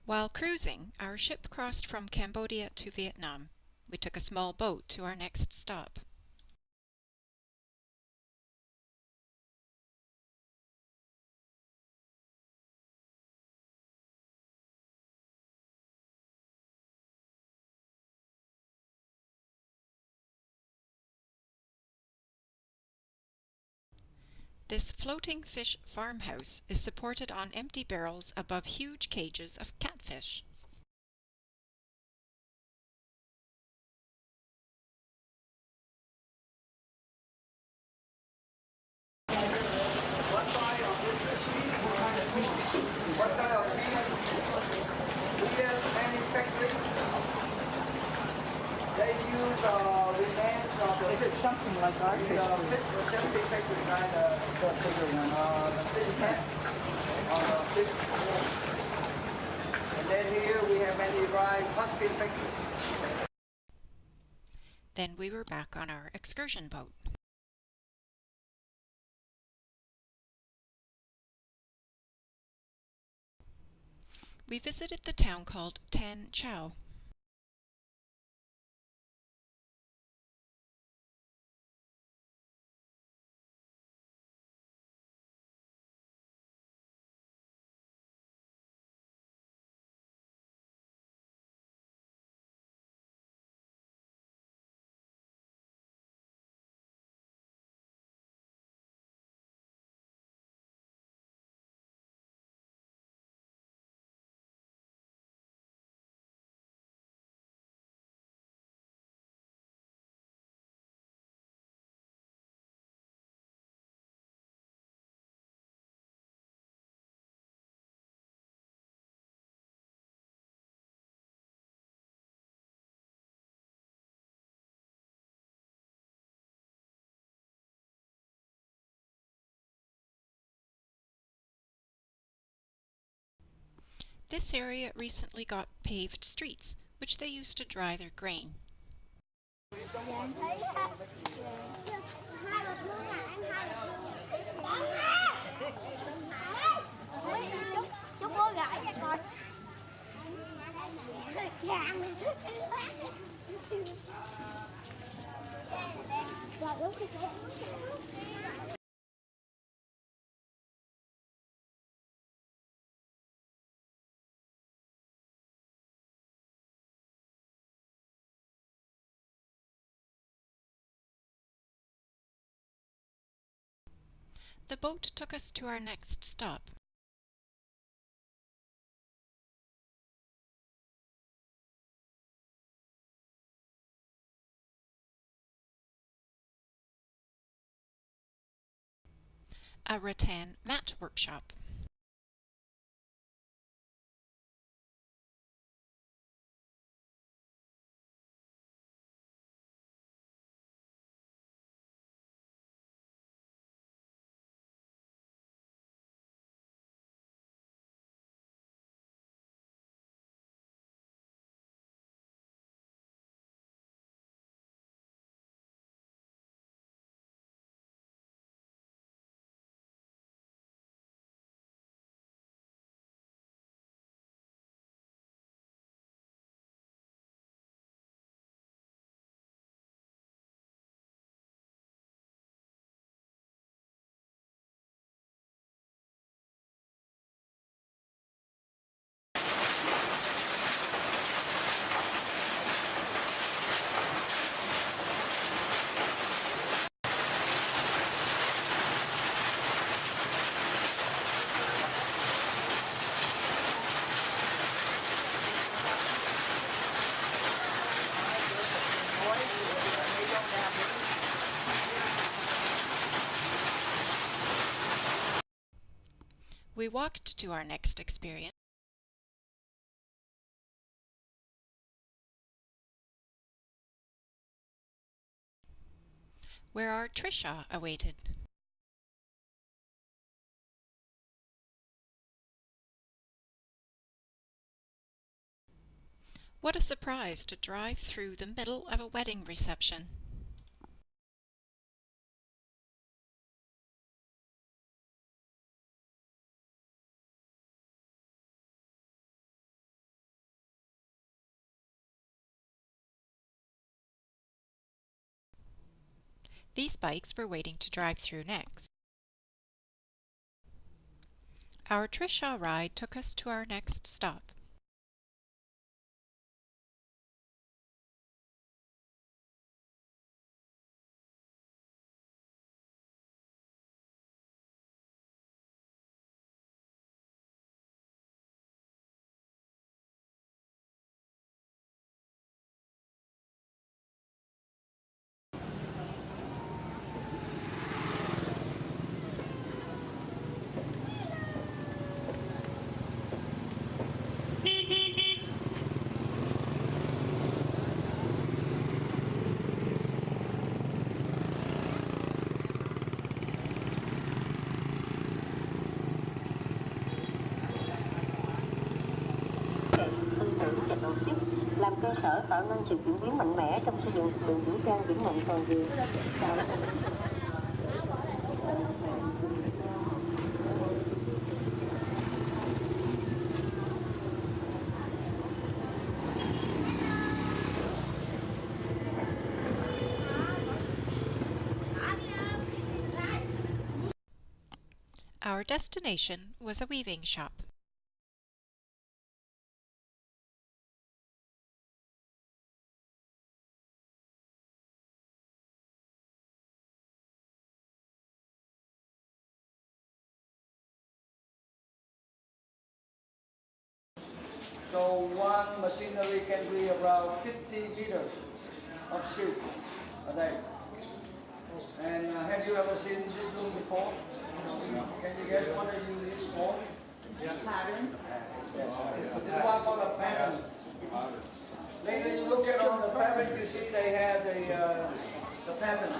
While cruising, our ship crossed from Cambodia to Vietnam. We took a small boat to our next stop. This floating fish farmhouse is supported on empty barrels above huge cages of catfish. What kind of beer manufacturing? They use remains of the Is it something like our fish? fish processing factory, like The bigger one. the fish tank or the fish. And then here we have many rice husking factory. Then we were back on our excursion boat. We visited the town called Tan Chau. This area recently got paved streets, which they used to dry their grain. Chúc cô gãi cho con. The boat took us to our next stop. A rattan mat workshop. We walked to our next experience. Where our Trisha awaited. What a surprise to drive through the middle of a wedding reception. These bikes were waiting to drive through next. Our Trishaw ride took us to our next stop. Tổ chức làm cơ sở tạo nên sự chuyển biến mạnh mẽ trong xây dựng lực lượng vũ trang vững mạnh toàn diện. Our destination was a weaving shop. So one machinery can be around 50 meters of silk a day. And have you ever seen this loom before? Can you guys want to use this for? Pattern. Yes. This is one called a pattern. Later you look at on the fabric, you see they have the pattern.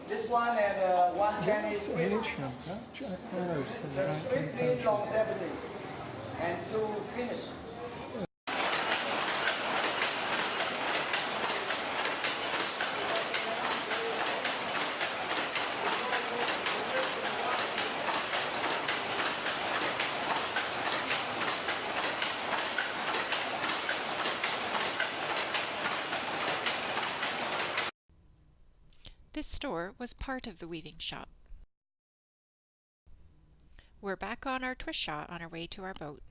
This one had one Chinese squid. There's 15 longevity and 2 finish. This store was part of the weaving shop. We're back on our Trishaw on our way to our boat.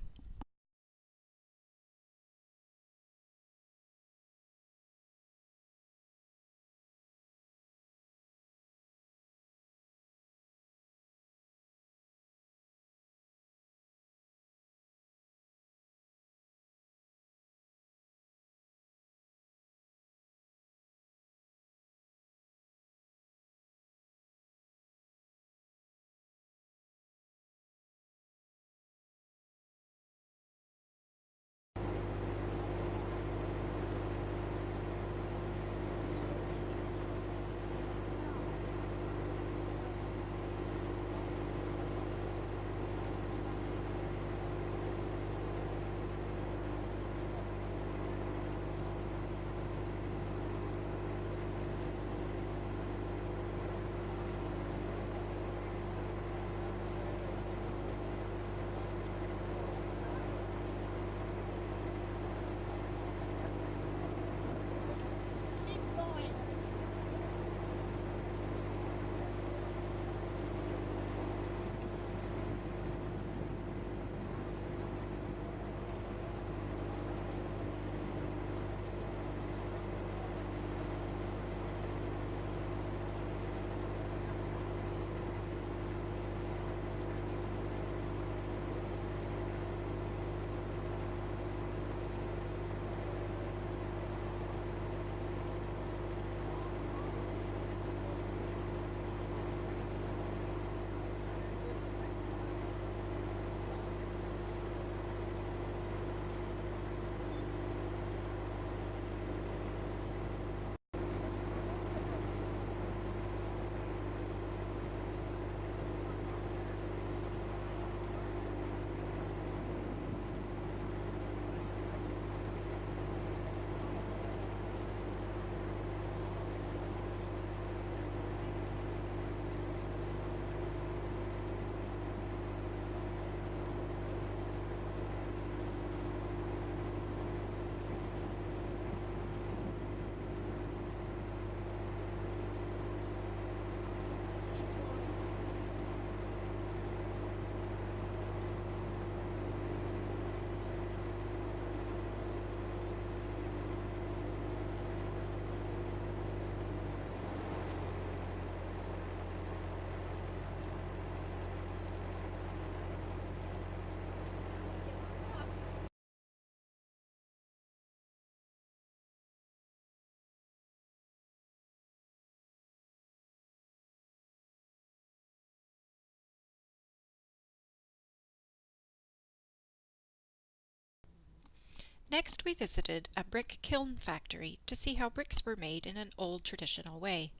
Next, we visited a brick kiln factory to see how bricks were made in an old traditional way.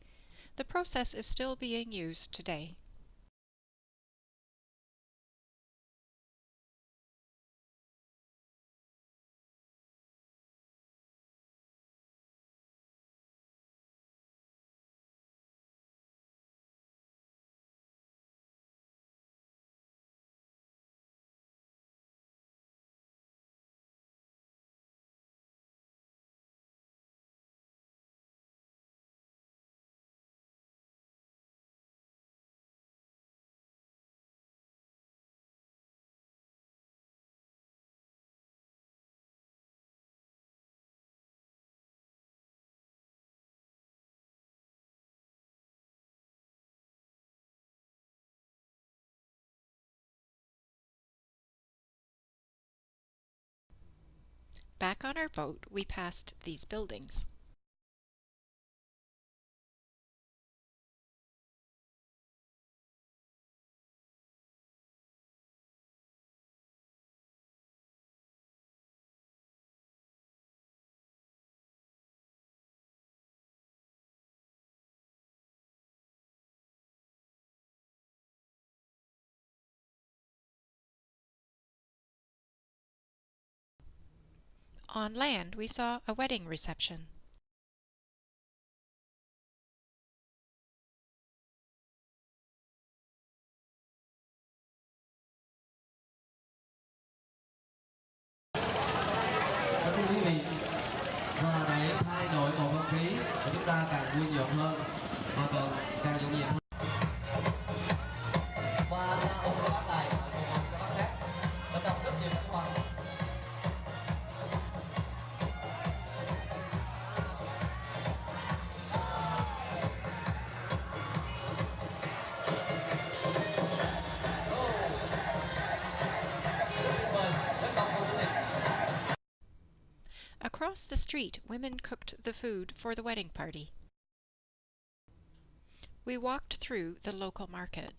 The process is still being used today. Back on our boat, we passed these buildings. On land, we saw a wedding reception. Thưa quý vị, và để thay đổi bầu không khí để chúng ta càng vui nhộn hơn và càng nhộn nhịp hơn. Và ông sẽ bắt lại một cái bắt khác và đọc rất nhiều các hoa. Across the street, women cooked the food for the wedding party. We walked through the local market.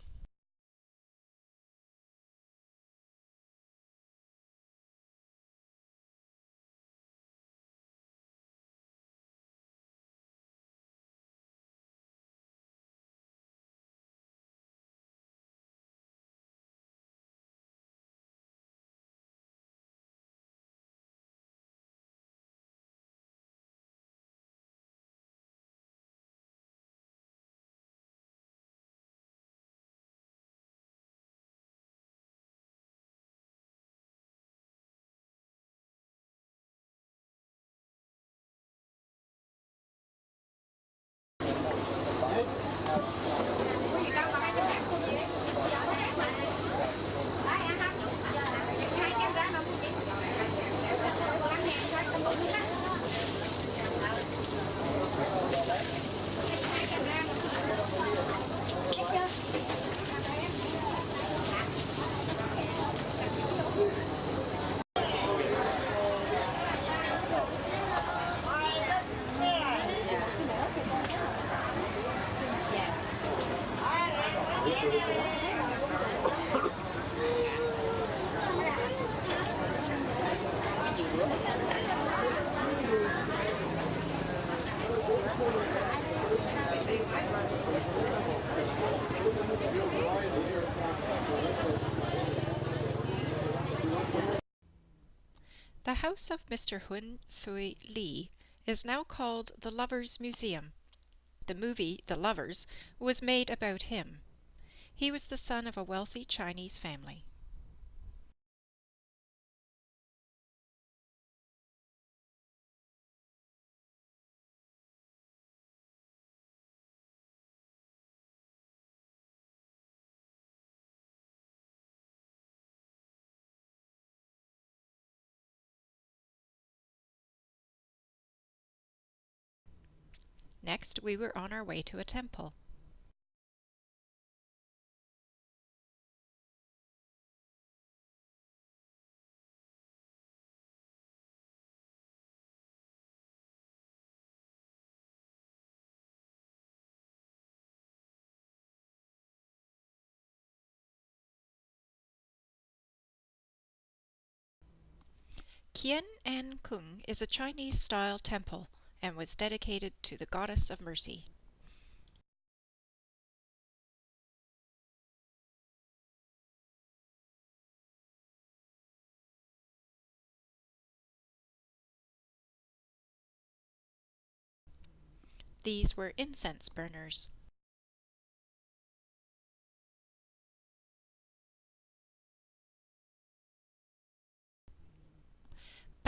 The house of Mr. Hun Thuy Lee is now called the Lovers Museum. The movie, The Lovers, was made about him. He was the son of a wealthy Chinese family. Next, we were on our way to a temple. Kien An Kung is a Chinese-style temple and was dedicated to the Goddess of Mercy. These were incense burners.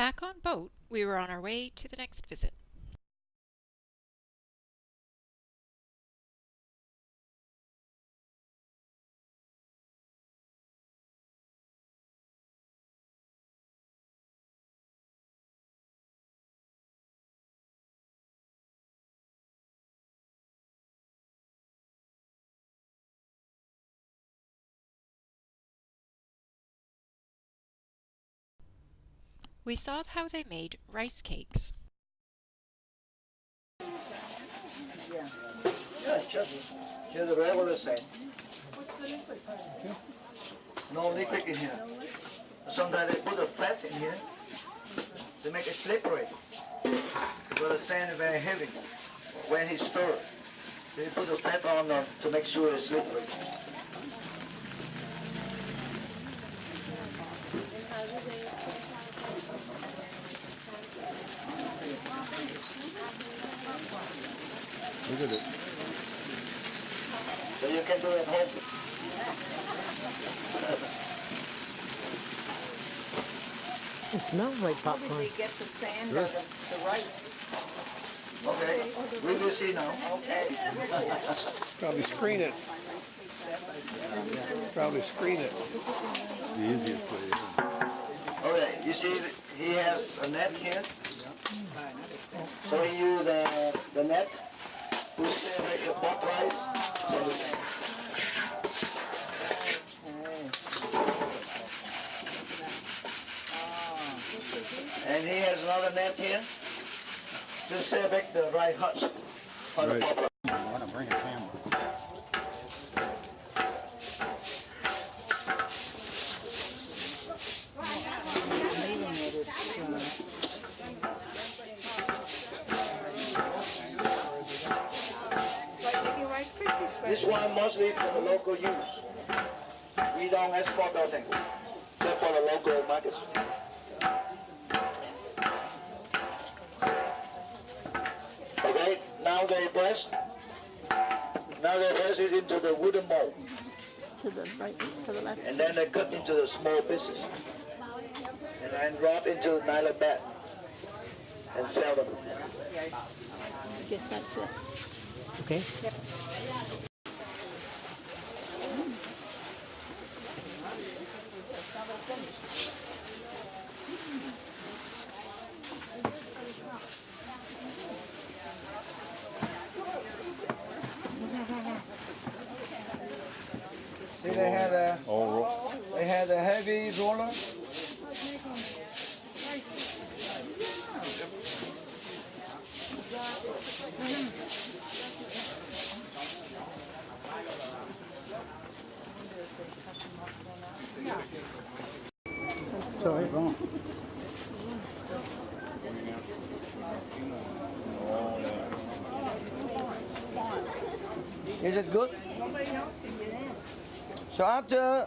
Back on boat, we were on our way to the next visit. We saw how they made rice cakes. Yeah, just the regular sand. No liquid in here. Sometimes they put a fat in here to make it slippery. But the sand is very heavy when he stirs. They put the fat on to make sure it's slippery. Look at it. So you can do it at home. It smells like How did popcorn. they get the sand or the rice? Okay, we will see now. Okay. Probably screen it. Probably screen it. The easiest way. Yeah. Okay, you see he has a net here. So he used the net to make the pot rice. And he has another net here to select the right husk for the Right. pot rice. I want to bring a camera. This one mostly for the local use. We don't export nothing, just for the local markets. Okay, now they press. Now they press it into the wooden mold, To the right, to the left. and then they cut into the small pieces, and then drop into nylon bag and sell them. I guess that's it. Okay. See, they had a heavy roller. Sorry. Is it good? So after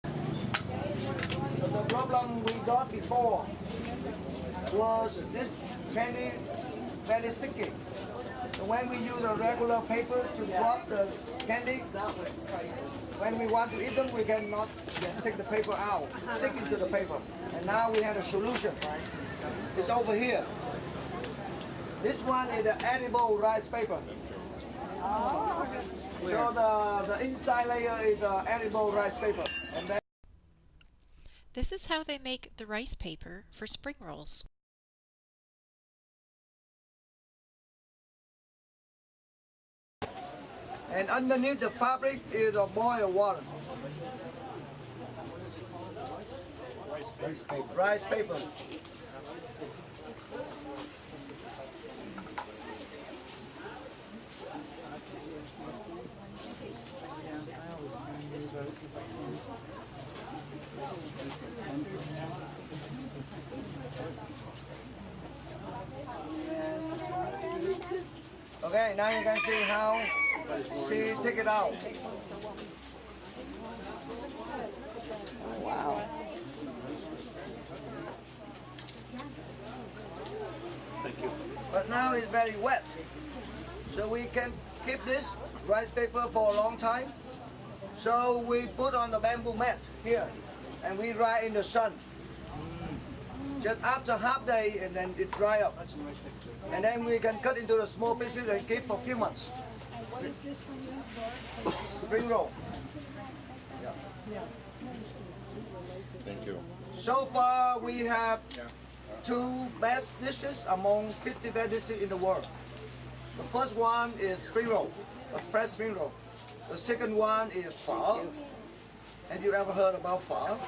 the problem we got before was this candy very sticky. So when we use a regular paper to drop the candy, when we want to eat them, we cannot take the paper out, stick it to the paper. And now we have a solution. It's over here. This one is the edible rice paper. So the inside layer is the edible rice paper. And then This is how they make the rice paper for spring rolls. and underneath the fabric is a boiled water. Rice paper. Okay, now you can see how she take it out. Wow. But now it's very wet. So we can keep this rice paper for a long time. So we put on the bamboo mat here and we dry in the sun. Just after half day and then it dry up. And then we can cut into the small pieces and keep for a few months. What is this one used for? Spring roll. Thank you. So far we have 2 best dishes among 50 best dishes in the world. The first one is spring roll, a fresh spring roll. The second one is pho. Have you ever heard about pho?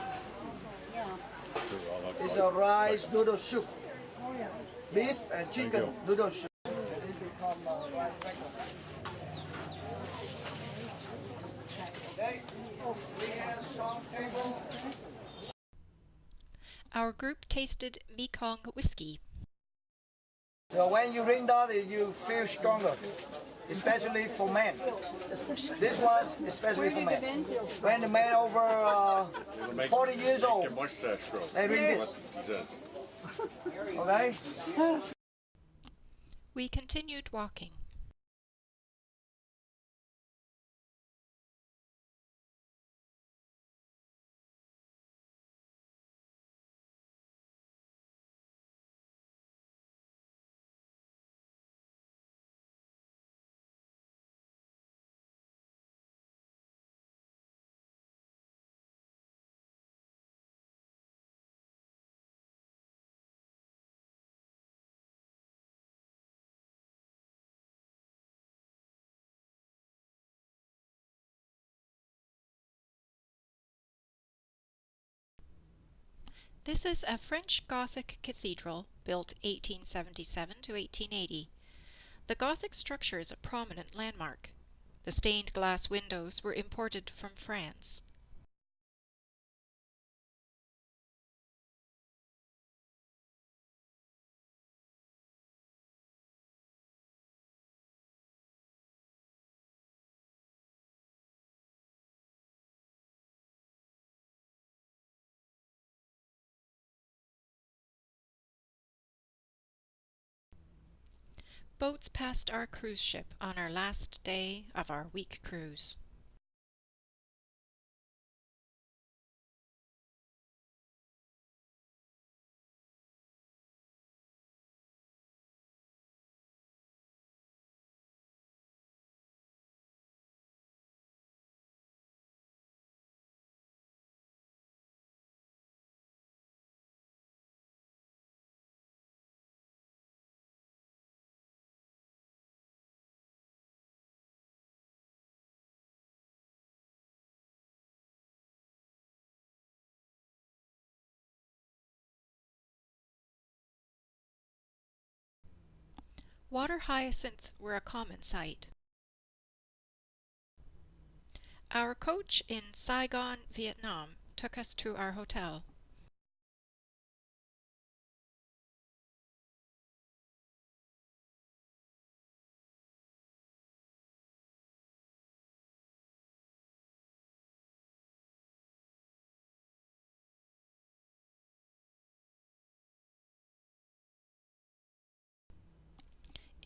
It's a rice noodle soup. Beef and chicken noodle soup. Okay, we have some table. Our group tasted Mekong whiskey. So when you drink that, you feel stronger, especially for men. This was especially for men. When the man over 40 years old, they drink this. Okay? We continued walking. This is a French Gothic cathedral built 1877 to 1880. The Gothic structure is a prominent landmark. The stained glass windows were imported from France. Boats passed our cruise ship on our last day of our week cruise. Water hyacinth were a common sight. Our coach in Saigon, Vietnam, took us to our hotel.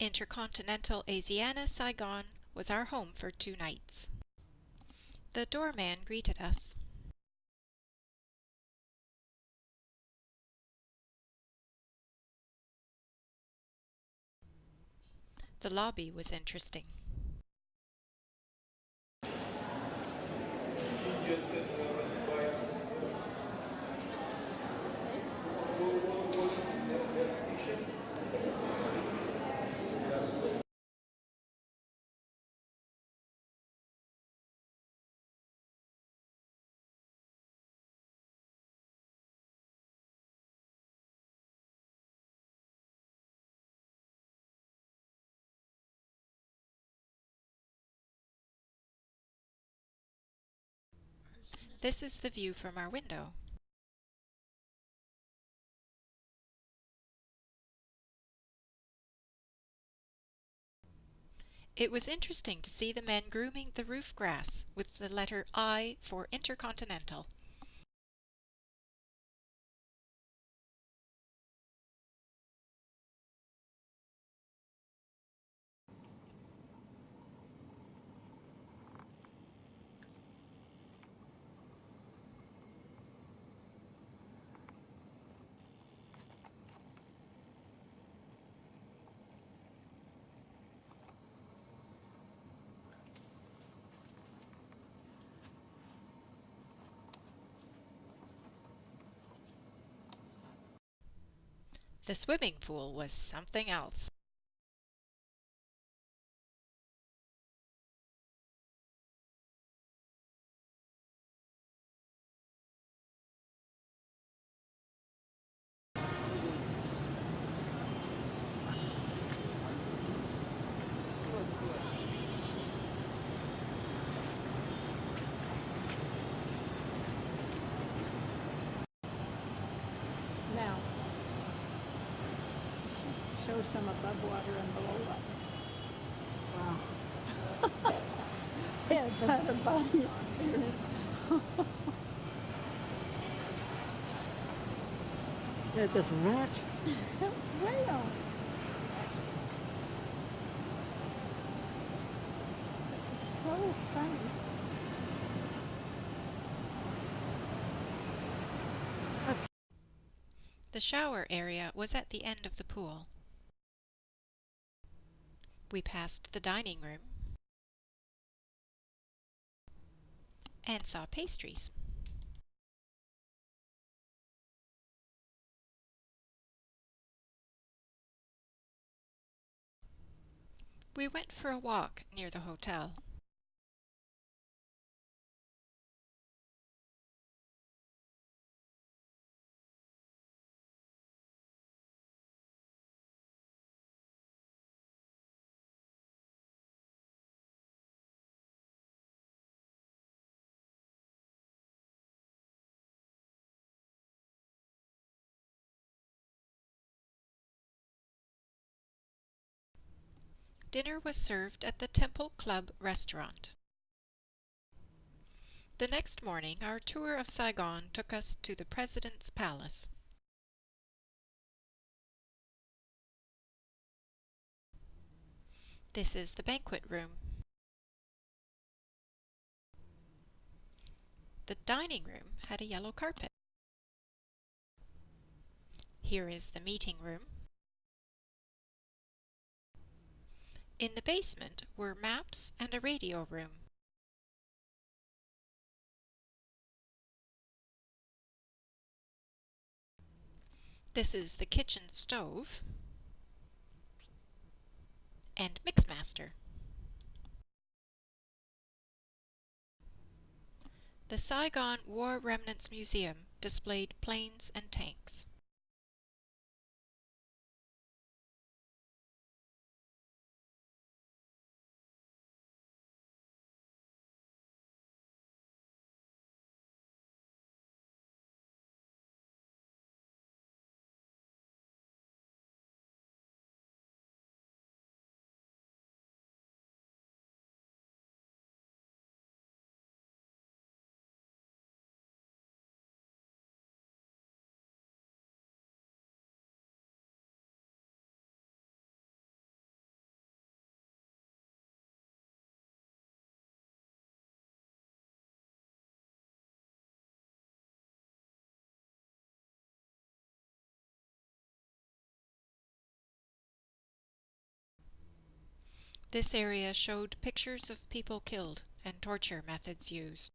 Intercontinental Asiana Saigon was our home for 2 nights. The doorman greeted us. The lobby was interesting. This is the view from our window. It was interesting to see the men grooming the roof grass with the letter I for Intercontinental. The swimming pool was something else. Now, show some above water and below water. Wow. Yeah, that's a body experience. It doesn't match. Whales. So funny. The shower area was at the end of the pool. We passed the dining room and saw pastries. We went for a walk near the hotel. Dinner was served at the Temple Club restaurant. The next morning, our tour of Saigon took us to the President's Palace. This is the banquet room. The dining room had a yellow carpet. Here is the meeting room. In the basement were maps and a radio room. This is the kitchen stove and mixmaster. The Saigon War Remnants Museum displayed planes and tanks. This area showed pictures of people killed and torture methods used.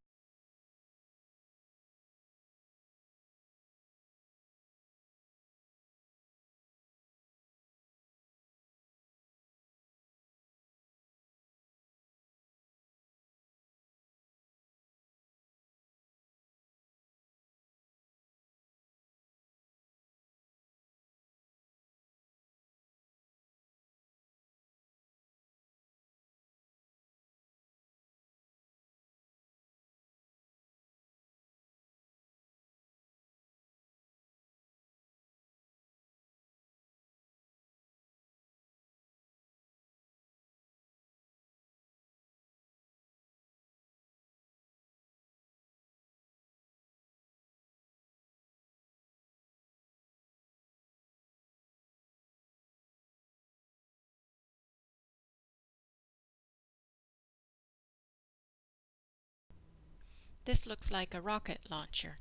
This looks like a rocket launcher.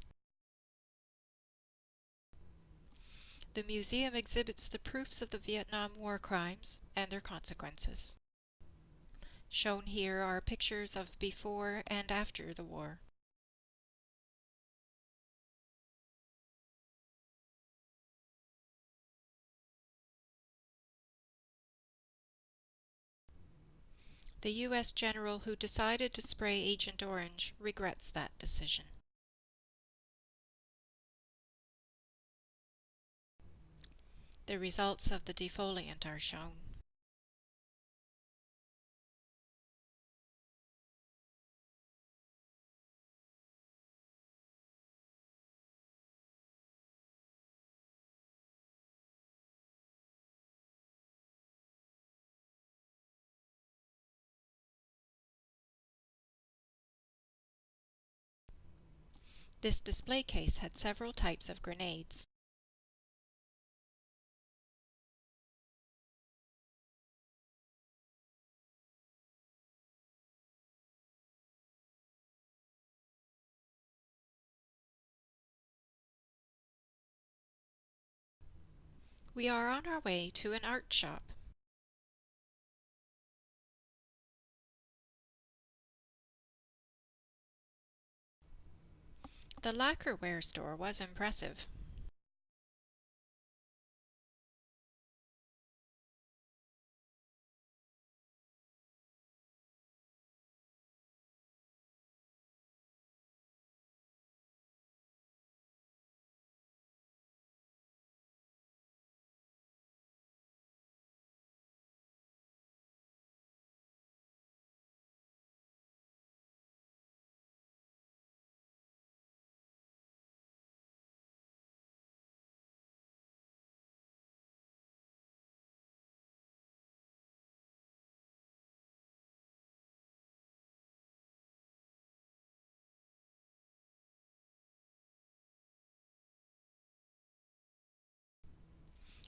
The museum exhibits the proofs of the Vietnam War crimes and their consequences. Shown here are pictures of before and after the war. The U.S. general who decided to spray Agent Orange regrets that decision. The results of the defoliant are shown. This display case had several types of grenades. We are on our way to an art shop. The lacquerware store was impressive.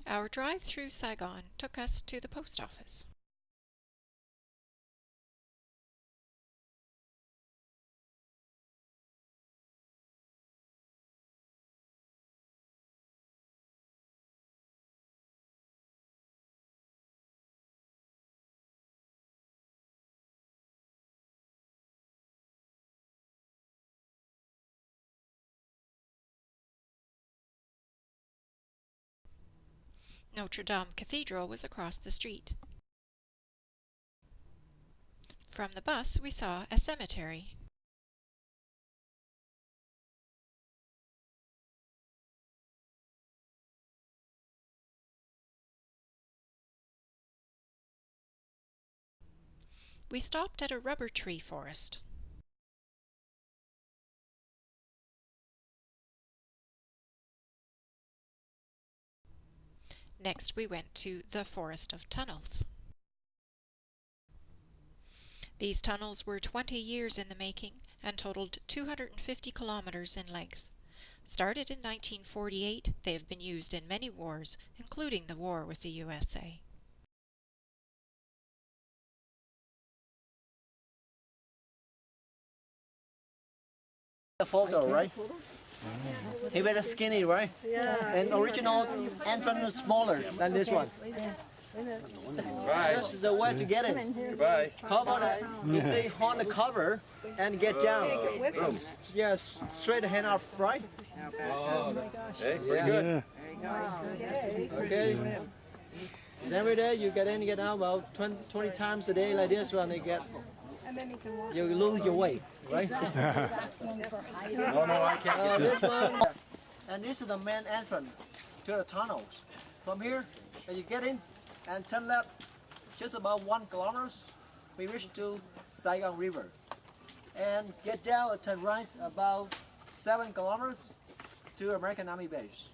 Our drive through Saigon took us to the post office. Notre Dame Cathedral was across the street. From the bus, we saw a cemetery. We stopped at a rubber tree forest. Next, we went to the Forest of Tunnels. These tunnels were 20 years in the making and totaled 250 kilometers in length. Started in 1948, they have been used in many wars, including the war with the USA. The photo, right? He very skinny, right? Yeah. And original entrance is smaller than this one. Bye. This is the way to get it. Goodbye. How about you say on the cover and get down? Yes, straight hand up, right? Hey, pretty good. Okay. It's every day you get in, get out about 20 times a day like this one. You get, you lose your weight, right? No, I can't get This one, and this is the main entrance to the tunnels. From here, you get in and turn left, just about 1 kilometer, we reach to Saigon River. And get down and turn right about 7 kilometers to American Army base.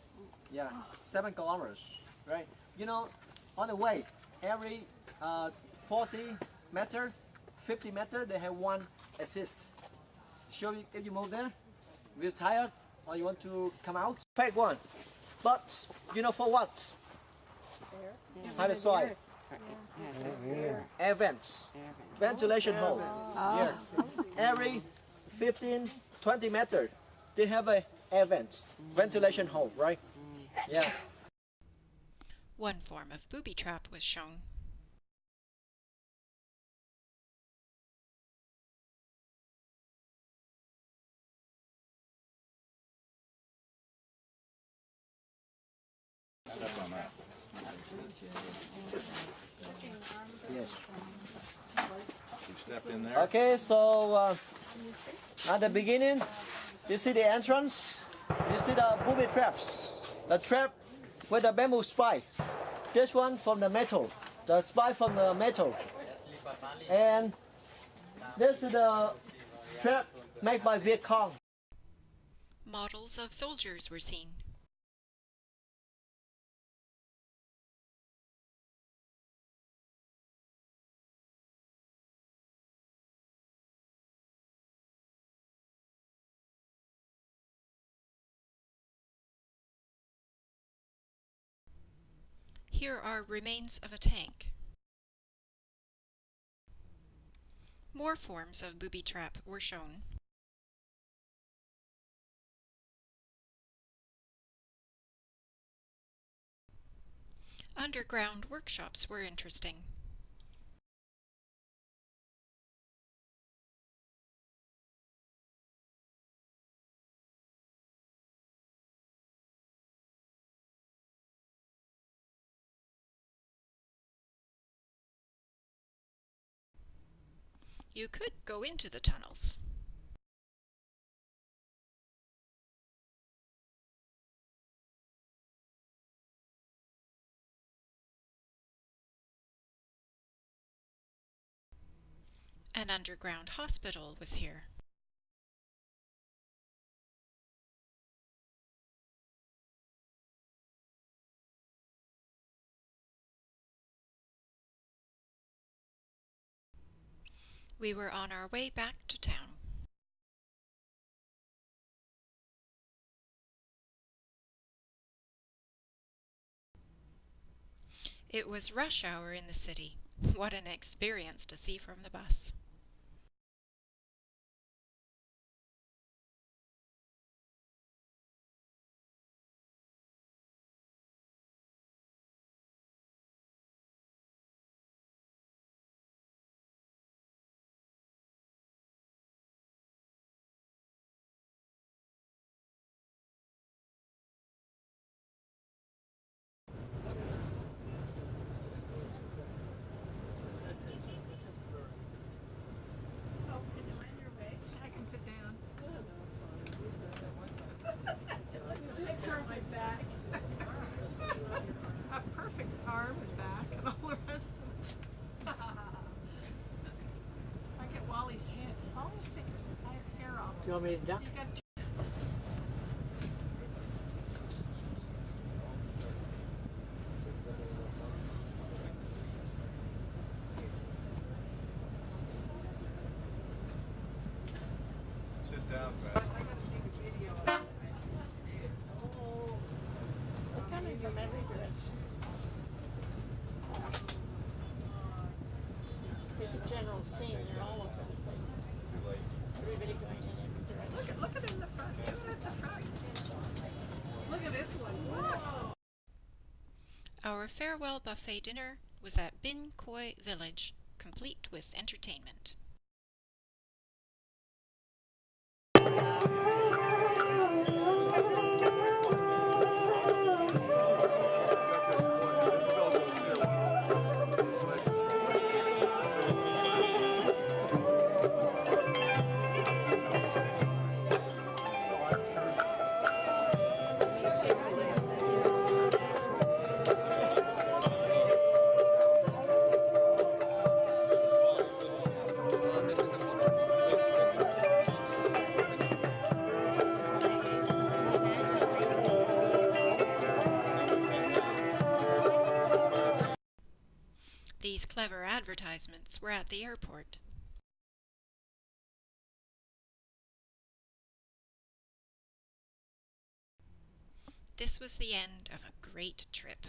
Yeah, 7 kilometers, right? You know, on the way, every 40 meter, 50 meter, they have one assist. Show you if you move there, you're tired or you want to come out. Fake one, but you know for what? How the soil? Air vents, ventilation hole. Yeah. Every 15 20 meters, they have a air vent, ventilation hole, right? Yeah. One form of booby trap was shown. Yes. You step in there. Okay, so at the beginning, you see the entrance, you see the booby traps, the trap with the bamboo spike. This one from the metal, the spike from the metal. And this is the trap made by Vietcong. Models of soldiers were seen. Here are remains of a tank. More forms of booby trap were shown. Underground workshops were interesting. You could go into the tunnels. An underground hospital was here. We were on our way back to town. It was rush hour in the city. What an experience to see from the bus. I can sit down. Take care of my back. A perfect arm and back and all the rest of it. I get Wally's head. Always take her hair off. Do you want me to duck? You got Sit down, I Pat. gotta take a video of it. We're coming from every direction. There's a general scene, they're all over the place. Everybody going in every direction. Look at it in the front. Look at it at the front. Look at this one. Whoa. Our farewell buffet dinner was at Bin Khoi Village, complete with entertainment. These clever advertisements were at the airport. This was the end of a great trip.